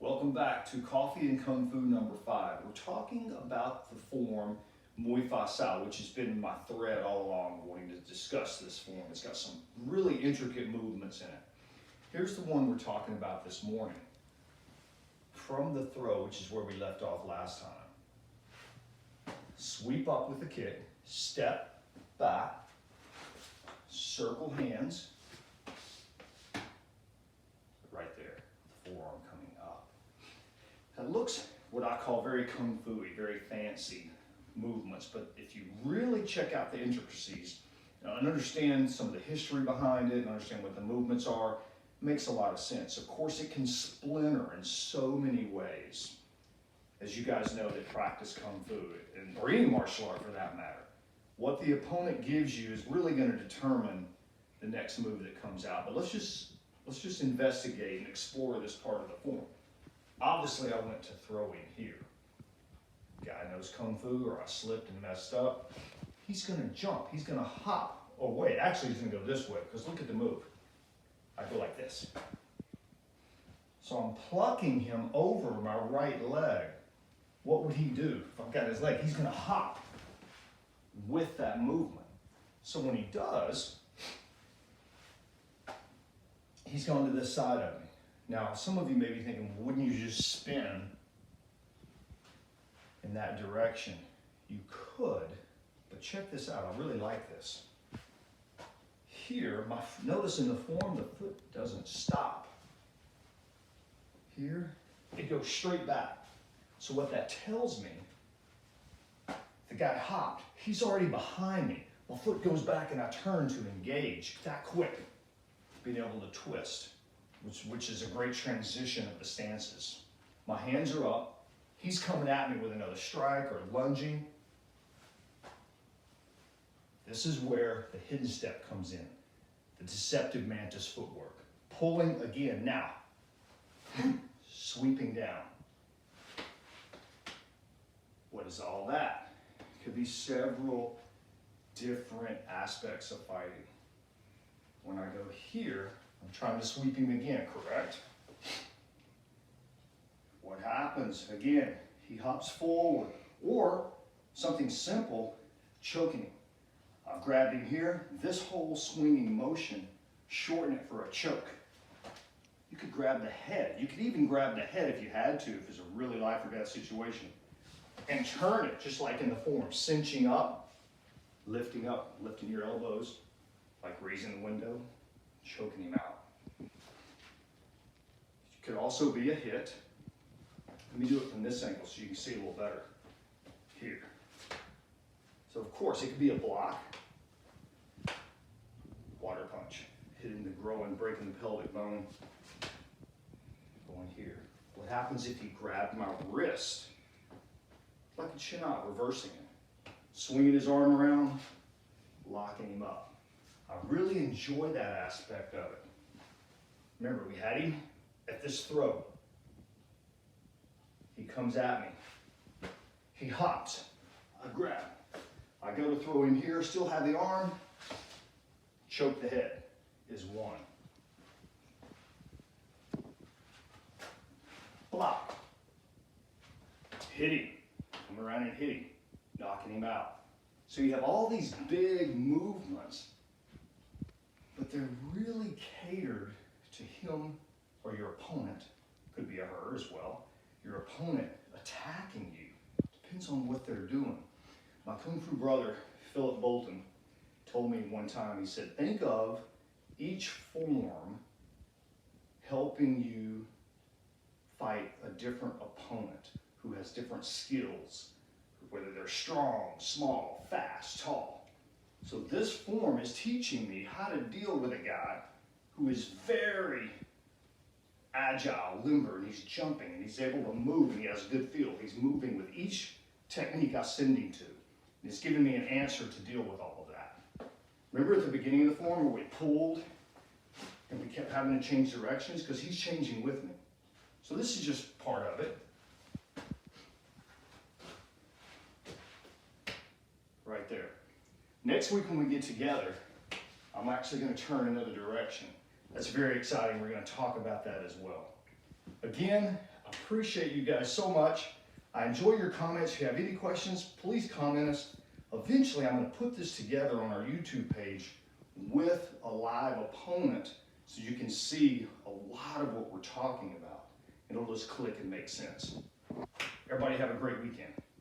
Welcome back to Coffee and Kung Fu number 5. We're talking about the form Muay Thai Sao, which has been my thread all along wanting to discuss this form. It's got some really intricate movements in it. Here's the one we're talking about this morning. From the throw, which is where we left off last time. Sweep up with the kick, step back, circle hands, right there, the forearm coming up. It looks what I call very kung fu-y, very fancy movements, but if you really check out the intricacies and understand some of the history behind it and understand what the movements are, it makes a lot of sense. Of course, it can splinter in so many ways. As you guys know that practice kung fu, or any martial art for that matter, what the opponent gives you is really going to determine the next move that comes out. But let's just investigate and explore this part of the form. Obviously, I went to throwing here. Guy knows kung fu, or I slipped and messed up. He's going to jump. He's going to hop. Oh wait, actually he's going to go this way, because look at the move. I go like this. So I'm plucking him over my right leg. What would he do? If I've got his leg, he's going to hop with that movement. So when he does, he's gone to this side of me. Now, some of you may be thinking, wouldn't you just spin in that direction? You could, but check this out. I really like this. Here, notice in the form, the foot doesn't stop. Here, it goes straight back. So what that tells me, the guy hopped. He's already behind me. My foot goes back and I turn to engage that quick, being able to twist. Which is a great transition of the stances. My hands are up. He's coming at me with another strike or lunging. This is where the hidden step comes in. The deceptive mantis footwork. Pulling again now. Sweeping down. What is all that? It could be several different aspects of fighting. When I go here, I'm trying to sweep him again, correct? What happens? Again, he hops forward. Or, something simple, choking him. I've grabbed him here. This whole swinging motion, shorten it for a choke. You could grab the head. You could even grab the head if you had to, if it's a really life or death situation. And turn it, just like in the form. Cinching up, lifting your elbows, like raising the window, choking him out. It could also be a hit. Let me do it from this angle so you can see a little better. Here. So of course it could be a block. Water punch. Hitting the groin, breaking the pelvic bone. Going here. What happens if he grabbed my wrist? Like a chin out, reversing it. Swinging his arm around, locking him up. I really enjoy that aspect of it. Remember, we had him at this throw. He comes at me. He hops. I grab. I go to throw him here, still have the arm. Choke the head is one. Block. Hit him. Come around and hit him. Knocking him out. So you have all these big movements, but they're really catered to him or your opponent. Could be a her as well. Your opponent attacking you. Depends on what they're doing. My Kung Fu brother, Philip Bolton, told me one time, he said, think of each form helping you fight a different opponent who has different skills, whether they're strong, small, fast, tall. So this form is teaching me how to deal with a guy who is very agile, limber, and he's jumping, and he's able to move, and he has a good feel. He's moving with each technique I send him to. And it's giving me an answer to deal with all of that. Remember at the beginning of the form where we pulled, and we kept having to change directions? Because he's changing with me. So this is just part of it. Right there. Next week when we get together, I'm actually going to turn another direction. That's very exciting. We're going to talk about that as well. Again, I appreciate you guys so much. I enjoy your comments. If you have any questions, please comment us. Eventually, I'm going to put this together on our YouTube page with a live opponent so you can see a lot of what we're talking about. It'll just click and make sense. Everybody have a great weekend.